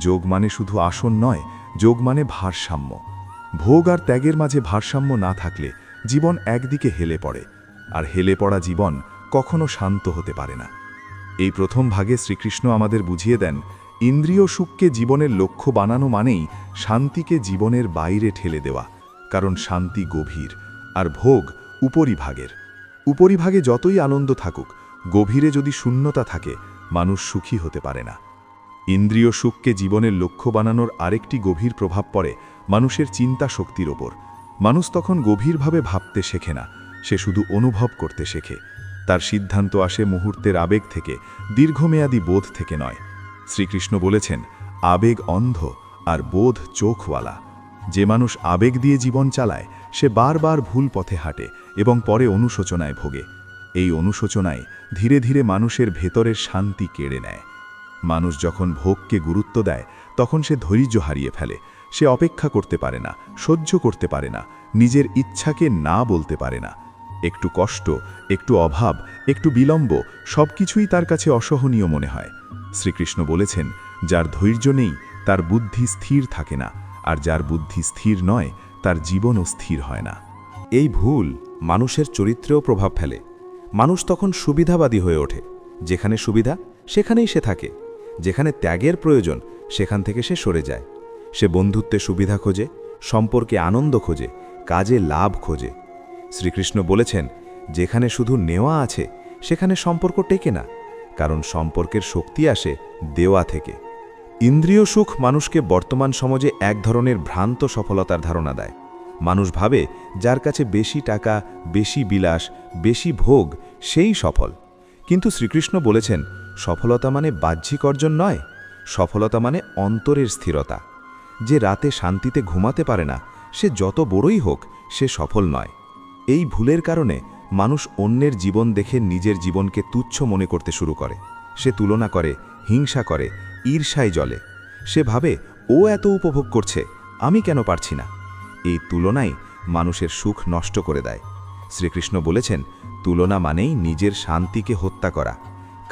যোগ মানে শুধু আসন নয়, যোগ মানে ভারসাম্য। ভোগ আর ত্যাগের মাঝে ভারসাম্য না থাকলে জীবন একদিকে হেলে পড়ে, আর হেলে পড়া জীবন কখনো শান্ত হতে পারে না। এই প্রথম ভাগে শ্রীকৃষ্ণ আমাদের বুঝিয়ে দেন, ইন্দ্রিয় সুখকে জীবনের লক্ষ্য বানানো মানেই শান্তিকে জীবনের বাইরে ঠেলে দেওয়া, কারণ শান্তি গভীর আর ভোগ উপরিভাগের। উপরিভাগে যতই আনন্দ থাকুক, গভীরে যদি শূন্যতা থাকে মানুষ সুখী হতে পারে না। ইন্দ্রিয় সুখকে জীবনের লক্ষ্য বানানোর আরেকটি গভীর প্রভাব পড়ে মানুষের চিন্তা শক্তির ওপর। মানুষ তখন গভীরভাবে ভাবতে শেখে না, সে শুধু অনুভব করতে শেখে। তার সিদ্ধান্ত আসে মুহূর্তের আবেগ থেকে, দীর্ঘমেয়াদী বোধ থেকে নয়। শ্রীকৃষ্ণ বলেছেন, আবেগ অন্ধ আর বোধ চোখওয়ালা। যে মানুষ আবেগ দিয়ে জীবন চালায় সে বারবার ভুল পথে হাঁটে এবং পরে অনুশোচনায় ভোগে। এই অনুশোচনায় ধীরে ধীরে মানুষের ভেতরের শান্তি কেড়ে নেয়। মানুষ যখন ভোগকে গুরুত্ব দেয় তখন সে ধৈর্য হারিয়ে ফেলে। সে অপেক্ষা করতে পারে না, সহ্য করতে পারে না, নিজের ইচ্ছাকে না বলতে পারে না। একটু কষ্ট, একটু অভাব, একটু বিলম্ব সবকিছুই তার কাছে অসহনীয় মনে হয়। শ্রীকৃষ্ণ বলেছেন, যার ধৈর্য নেই তার বুদ্ধি স্থির থাকে না, আর যার বুদ্ধি স্থির নয় তার জীবনও স্থির হয় না। এই ভুল মানুষের চরিত্রেও প্রভাব ফেলে। মানুষ তখন সুবিধাবাদী হয়ে ওঠে। যেখানে সুবিধা সেখানেই সে থাকে, যেখানে ত্যাগের প্রয়োজন সেখান থেকে সে সরে যায়। সে বন্ধুত্বে সুবিধা খোঁজে, সম্পর্কে আনন্দ খোঁজে, কাজে লাভ খোঁজে। শ্রীকৃষ্ণ বলেছেন, যেখানে শুধু নেওয়া আছে সেখানে সম্পর্ক টেকে না, কারণ সম্পর্কের শক্তি আসে দেওয়া থেকে। ইন্দ্রিয় সুখ মানুষকে বর্তমান সমাজে এক ধরনের ভ্রান্ত সফলতার ধারণা দেয়। মানুষ ভাবে যার কাছে বেশি টাকা, বেশি বিলাস, বেশি ভোগ সেই সফল। কিন্তু শ্রীকৃষ্ণ বলেছেন, সফলতা মানে বাহ্যিক অর্জন নয়, সফলতা মানে অন্তরের স্থিরতা। যে রাতে শান্তিতে ঘুমাতে পারে না সে যত বড়ই হোক সে সফল নয়। এই ভুলের কারণে মানুষ অন্যের জীবন দেখে নিজের জীবনকে তুচ্ছ মনে করতে শুরু করে। সে তুলনা করে, হিংসা করে, ঈর্ষায় জ্বলে। সে ভাবে ও এত উপভোগ করছে, আমি কেন পারছি না। এই তুলনাই মানুষের সুখ নষ্ট করে দেয়। শ্রীকৃষ্ণ বলেছেন, তুলনা মানেই নিজের শান্তিকে হত্যা করা,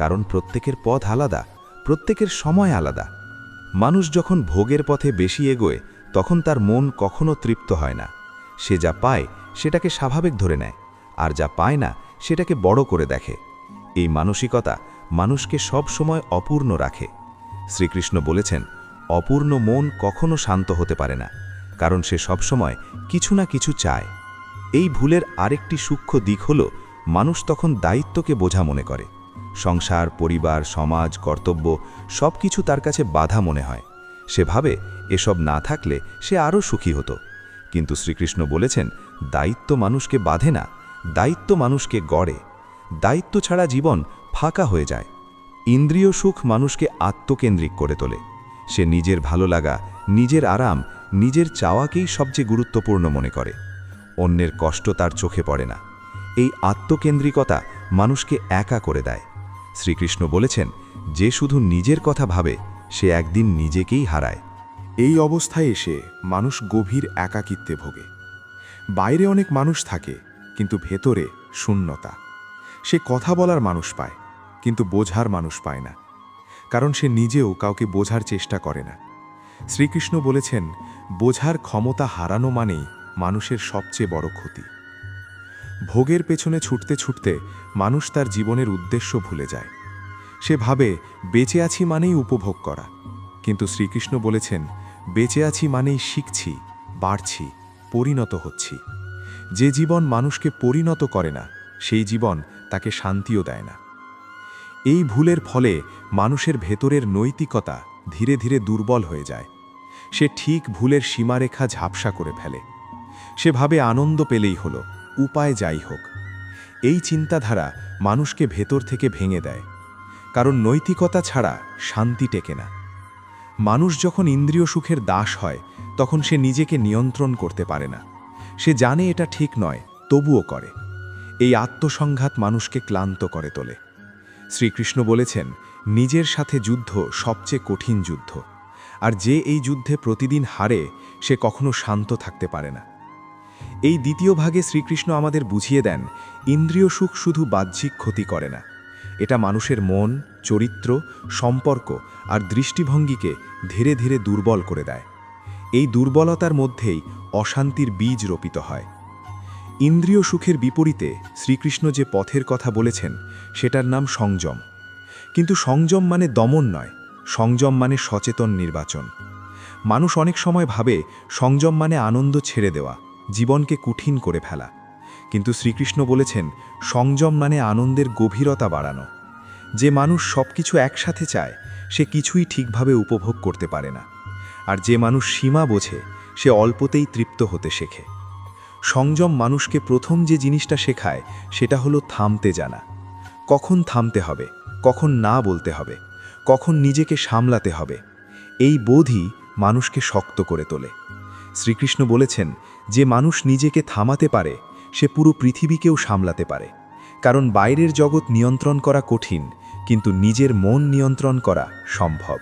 কারণ প্রত্যেকের পথ আলাদা, প্রত্যেকের সময় আলাদা। মানুষ যখন ভোগের পথে বেশি এগোয় তখন তার মন কখনো তৃপ্ত হয় না। সে যা পায় সেটাকে স্বাভাবিক ধরে নেয়, আর যা পায় না সেটাকে বড় করে দেখে। এই মানসিকতা মানুষকে সব সময় অপূর্ণ রাখে। শ্রীকৃষ্ণ বলেছেন, অপূর্ণ মন কখনো শান্ত হতে পারে না, কারণ সে সবসময় কিছু না কিছু চায়। এই ভুলের আরেকটি সূক্ষ্ম দিক হল মানুষ তখন দায়িত্বকে বোঝা মনে করে। সংসার, পরিবার, সমাজ, কর্তব্য সব কিছু তার কাছে বাধা মনে হয়। সে ভাবে এসব না থাকলে সে আরও সুখী হতো। কিন্তু শ্রীকৃষ্ণ বলেছেন, দায়িত্ব মানুষকে বাঁধে না, দায়িত্ব মানুষকে গড়ে। দায়িত্ব ছাড়া জীবন ফাঁকা হয়ে যায়। ইন্দ্রিয় সুখ মানুষকে আত্মকেন্দ্রিক করে তোলে। সে নিজের ভালো লাগা, নিজের আরাম, নিজের চাওয়াকেই সবচেয়ে গুরুত্বপূর্ণ মনে করে। অন্যের কষ্ট তার চোখে পড়ে না। এই আত্মকেন্দ্রিকতা মানুষকে একা করে দেয়। শ্রীকৃষ্ণ বলেছেন, যে শুধু নিজের কথা ভাবে সে একদিন নিজেকেই হারায়। এই অবস্থায় এসে মানুষ গভীর একাকিত্বে ভোগে। বাইরে অনেক মানুষ থাকে, কিন্তু ভেতরে শূন্যতা। সে কথা বলার মানুষ পায়, কিন্তু বোঝার মানুষ পায় না, কারণ সে নিজেও কাউকে বোঝার চেষ্টা করে না। শ্রীকৃষ্ণ বলেছেন, বোঝার ক্ষমতা হারানো মানেই মানুষের সবচেয়ে বড় ক্ষতি। ভোগের পেছনে ছুটতে ছুটতে মানুষ তার জীবনের উদ্দেশ্য ভুলে যায়। সে ভাবে বেঁচে আছি মানেই উপভোগ করা, কিন্তু শ্রীকৃষ্ণ বলেছেন, বেঁচে আছি মানেই শিখছি, বাড়ছি, পরিণত হচ্ছি। যে জীবন মানুষকে পরিণত করে না, সেই জীবন তাকে শান্তিও দেয় না। এই ভুলের ফলে মানুষের ভেতরের নৈতিকতা ধীরে ধীরে দুর্বল হয়ে যায়। সে ঠিক ভুলের সীমারেখা ঝাপসা করে ফেলে। সে ভাবে আনন্দ পেলেই হলো, উপায় যাই হোক। এই চিন্তাধারা মানুষকে ভেতর থেকে ভেঙে দেয়, কারণ নৈতিকতা ছাড়া শান্তি টেকে না। মানুষ যখন ইন্দ্রিয় সুখের দাস হয়, তখন সে নিজেকে নিয়ন্ত্রণ করতে পারে না। সে জানে এটা ঠিক নয়, তবুও করে। এই আত্মসংঘাত মানুষকে ক্লান্ত করে তোলে। শ্রীকৃষ্ণ বলেছেন, নিজের সাথে যুদ্ধ সবচেয়ে কঠিন যুদ্ধ, আর যে এই যুদ্ধে প্রতিদিন হারে সে কখনো শান্ত থাকতে পারে না। এই দ্বিতীয় ভাগে শ্রীকৃষ্ণ আমাদের বুঝিয়ে দেন, ইন্দ্রিয় সুখ শুধু বাহ্যিক ক্ষতি করে না, এটা মানুষের মন, চরিত্র, সম্পর্ক আর দৃষ্টিভঙ্গিকে ধীরে ধীরে দুর্বল করে দেয়। এই দুর্বলতার মধ্যেই অশান্তির বীজ রোপিত হয়। ইন্দ্রিয় সুখের বিপরীতে শ্রীকৃষ্ণ যে পথের কথা বলেছেন, সেটার নাম সংযম। কিন্তু সংযম মানে দমন নয়, সংযম মানে সচেতন নির্বাচন। মানুষ অনেক সময় ভাবে সংযম মানে আনন্দ ছেড়ে দেওয়া, জীবনকে কঠিন করে ফেলা। কিন্তু শ্রীকৃষ্ণ বলেছেন, সংযম মানে আনন্দের গভীরতা বাড়ানো। যে মানুষ সবকিছু একসাথে চায়, সে কিছুই ঠিকভাবে উপভোগ করতে পারে না। আর যে মানুষ সীমা বোঝে, সে অল্পতেই তৃপ্ত হতে শেখে। সংযম মানুষকে প্রথম যে জিনিসটা শেখায়, সেটা হলো থামতে জানা। কখন থামতে হবে, কখন না বলতে হবে, কখন নিজেকে সামলাতে হবে, এই বোধই মানুষকে শক্ত করে তোলে। শ্রীকৃষ্ণ বলেছেন, যে মানুষ নিজেকে থামাতে পারে, সে পুরো পৃথিবীকেও সামলাতে পারে। কারণ বাইরের জগৎ নিয়ন্ত্রণ করা কঠিন, কিন্তু নিজের মন নিয়ন্ত্রণ করা সম্ভব।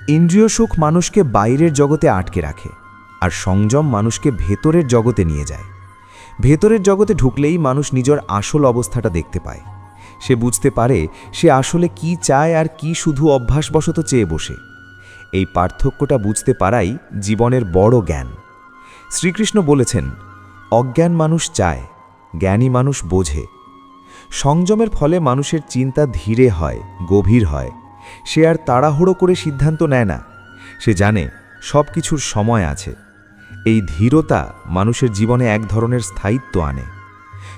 ইন্দ্রিয় সুখ মানুষকে বাইরের জগতে আটকে রাখে, আর সংযম মানুষকে ভেতরের জগতে নিয়ে যায়। ভেতরের জগতে ঢুকলেই মানুষ নিজের আসল অবস্থাটা দেখতে পায়। সে বুঝতে পারে সে আসলে কি চায় আর কি শুধু অভ্যাসবশত চেয়ে বসে। এই পার্থক্যটা বুঝতে পারাই জীবনের বড় জ্ঞান। শ্রীকৃষ্ণ বলেছেন, অজ্ঞান মানুষ চায়, জ্ঞানী মানুষ বোঝে। সংযমের ফলে মানুষের চিন্তা ধীরে হয়, গভীর হয়। সে আর তাড়াহুড়ো করে সিদ্ধান্ত নেয় না। সে জানে সব কিছুর সময় আছে। এই ধীরতা মানুষের জীবনে এক ধরনের স্থায়িত্ব আনে।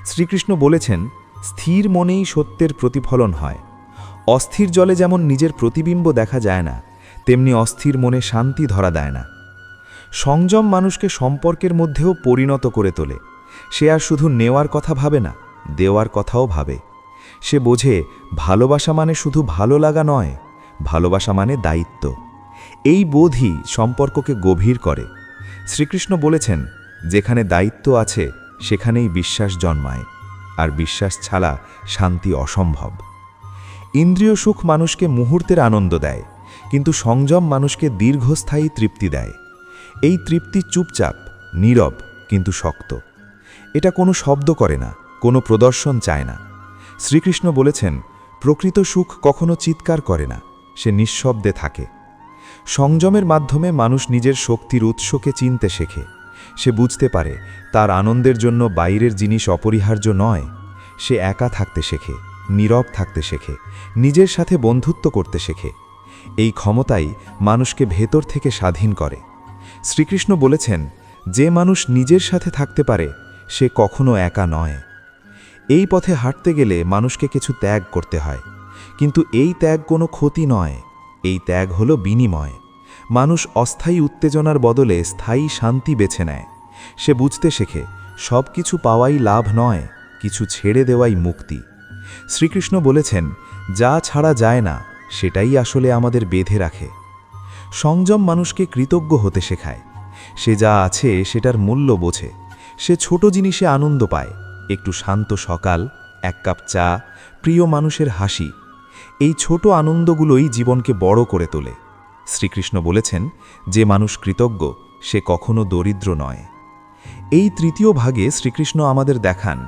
শ্রীকৃষ্ণ বলেছেন, স্থির মনেই সত্যের প্রতিফলন হয়। অস্থির জলে যেমন নিজের প্রতিবিম্ব দেখা যায় না, তেমনি অস্থির মনে শান্তি ধরা দেয় না। সংযম মানুষকে সম্পর্কের মধ্যেও পরিণত করে তোলে। সে আর শুধু নেওয়ার কথা ভাবে না, দেওয়ার কথাও ভাবে। সে বোঝে ভালোবাসা মানে শুধু ভালো লাগা নয়, ভালোবাসা মানে দায়িত্ব। এই বোধই সম্পর্ককে গভীর করে। শ্রীকৃষ্ণ বলেছেন, যেখানে দায়িত্ব আছে সেখানেই বিশ্বাস জন্মায়, আর বিশ্বাস ছাড়া শান্তি অসম্ভব। ইন্দ্রিয় সুখ মানুষকে মুহূর্তের আনন্দ দেয়, কিন্তু সংযম মানুষকে দীর্ঘস্থায়ী তৃপ্তি দেয়। এই তৃপ্তি চুপচাপ, নীরব, কিন্তু শক্ত। এটা কোনো শব্দ করে না, কোনো প্রদর্শন চায় না। শ্রীকৃষ্ণ বলেছেন, প্রকৃত সুখ কখনো চিৎকার করে না, সে নিঃশব্দে থাকে। সংযমের মাধ্যমে মানুষ নিজের শক্তির উৎসকে চিনতে শেখে। সে বুঝতে পারে তার আনন্দের জন্য বাইরের জিনিস অপরিহার্য নয়। সে একা থাকতে শেখে, নীরব থাকতে শেখে, নিজের সাথে বন্ধুত্ব করতে শেখে। এই ক্ষমতাই মানুষকে ভেতর থেকে স্বাধীন করে। শ্রীকৃষ্ণ বলেছেন, যে মানুষ নিজের সাথে থাকতে পারে সে কখনো একা নয়। এই পথে হাঁটতে গেলে মানুষকে কিছু ত্যাগ করতে হয়, কিন্তু এই ত্যাগ কোনো ক্ষতি নয়। এই ত্যাগ হলো বিনিময়। মানুষ অস্থায়ী উত্তেজনার বদলে স্থায়ী শান্তি বেছে নেয়। সে বুঝতে শেখে সব কিছু পাওয়াই লাভ নয়, কিছু ছেড়ে দেওয়াই মুক্তি। শ্রীকৃষ্ণ বলেছেন, যা ছাড়া যায় না সেটাই আসলে আমাদের বেঁধে রাখে। সংযম মানুষকে কৃতজ্ঞ হতে শেখায়। সে যা আছে সেটার মূল্য বোঝে। সে ছোট জিনিসে আনন্দ পায়, একটু শান্ত সকাল, এক কাপ চা, প্রিয় মানুষের হাসি। এই ছোট আনন্দগুলোই জীবনকে বড় করে তোলে। শ্রীকৃষ্ণ বলেছেন, যে মানুষ কৃতজ্ঞ সে কখনো দরিদ্র নয়। এই তৃতীয় ভাগে শ্রীকৃষ্ণ আমাদের দেখান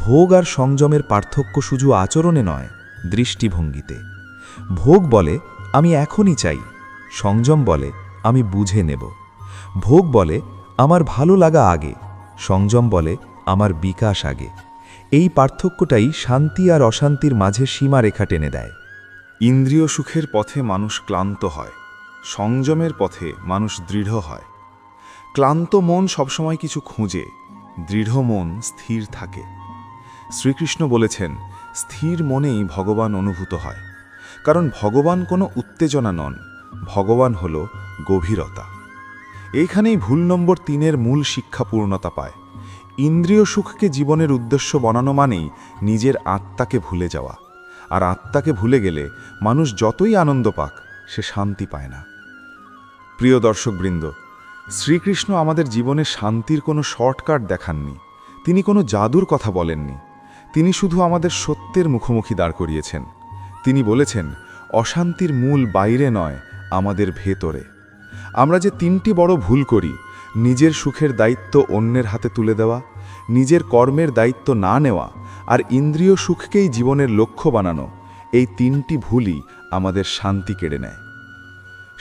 ভোগ আর সংযমের পার্থক্য শুধু আচরণে নয়, দৃষ্টিভঙ্গিতে। ভোগ বলে আমি এখনই চাই, সংযম বলে আমি বুঝে নেব। ভোগ বলে আমার ভালো লাগা আগে, সংযম বলে আমার বিকাশ আগে। এই পার্থক্যটাই শান্তি আর অশান্তির মাঝে সীমারেখা টেনে দেয়। ইন্দ্রিয় সুখের পথে মানুষ ক্লান্ত হয়, সংযমের পথে মানুষ দৃঢ় হয়। ক্লান্ত মন সবসময় কিছু খুঁজে, দৃঢ় মন স্থির থাকে। শ্রীকৃষ্ণ বলেছেন, স্থির মনেই ভগবান অনুভূত হয়। কারণ ভগবান কোনো উত্তেজনা নন, ভগবান হল গভীরতা। এইখানেই ভুল নম্বর 3-এর মূল শিক্ষা পূর্ণতা পায়। ইন্দ্রিয় সুখকে জীবনের উদ্দেশ্য বানানো মানেই নিজের আত্মাকে ভুলে যাওয়া। আর আত্মাকে ভুলে গেলে মানুষ যতই আনন্দ পাক, সে শান্তি পায় না। প্রিয় দর্শকবৃন্দ, শ্রীকৃষ্ণ আমাদের জীবনে শান্তির কোনো শর্টকাট দেখাননি। তিনি কোনো জাদুর কথা বলেননি। তিনি শুধু আমাদের সত্যের মুখোমুখি দাঁড় করিয়েছেন। তিনি বলেছেন, অশান্তির মূল বাইরে নয়, আমাদের ভেতরে। আমরা যে 3টি বড় ভুল করি, নিজের সুখের দায়িত্ব অন্যের হাতে তুলে দেওয়া, নিজের কর্মের দায়িত্ব না নেওয়া, আর ইন্দ্রিয় সুখকেই জীবনের লক্ষ্য বানানো, এই 3টি ভুলই আমাদের শান্তি কেড়ে নেয়।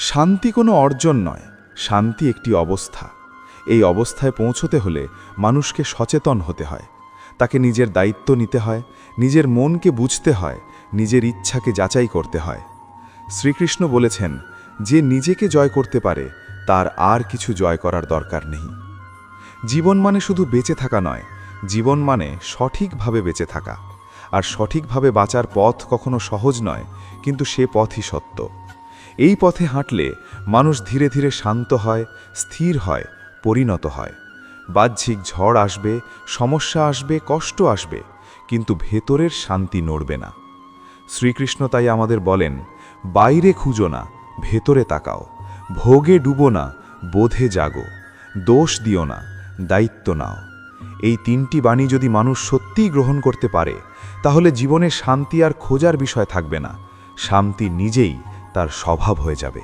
শান্তি কোনো অর্জন নয়, শান্তি একটি অবস্থা। এই অবস্থায় পৌঁছতে হলে মানুষকে সচেতন হতে হয়। তাকে নিজের দায়িত্ব নিতে হয়, নিজের মনকে বুঝতে হয়, নিজের ইচ্ছাকে যাচাই করতে হয়। শ্রীকৃষ্ণ বলেছেন, যে নিজেকে জয় করতে পারে তার আর কিছু জয় করার দরকার নেই। জীবন মানে শুধু বেঁচে থাকা নয়, জীবন মানে সঠিকভাবে বেঁচে থাকা। আর সঠিকভাবে বাঁচার পথ কখনো সহজ নয়, কিন্তু সে পথই সত্য। এই পথে হাঁটলে মানুষ ধীরে ধীরে শান্ত হয়, স্থির হয়, পরিণত হয়। বাহ্যিক ঝড় আসবে, সমস্যা আসবে, কষ্ট আসবে, কিন্তু ভেতরের শান্তি নড়বে না। শ্রীকৃষ্ণ তাই আমাদের বলেন, বাইরে খুঁজো না, ভেতরে তাকাও। ভোগে ডুবো না, বোধে জাগো। দোষ দিও না, দায়িত্ব নাও। এই 3টি বাণী যদি মানুষ সত্যিই গ্রহণ করতে পারে, তাহলে জীবনে শান্তি আর খোঁজার বিষয় থাকবে না। শান্তি নিজেই তার স্বভাব হয়ে যাবে।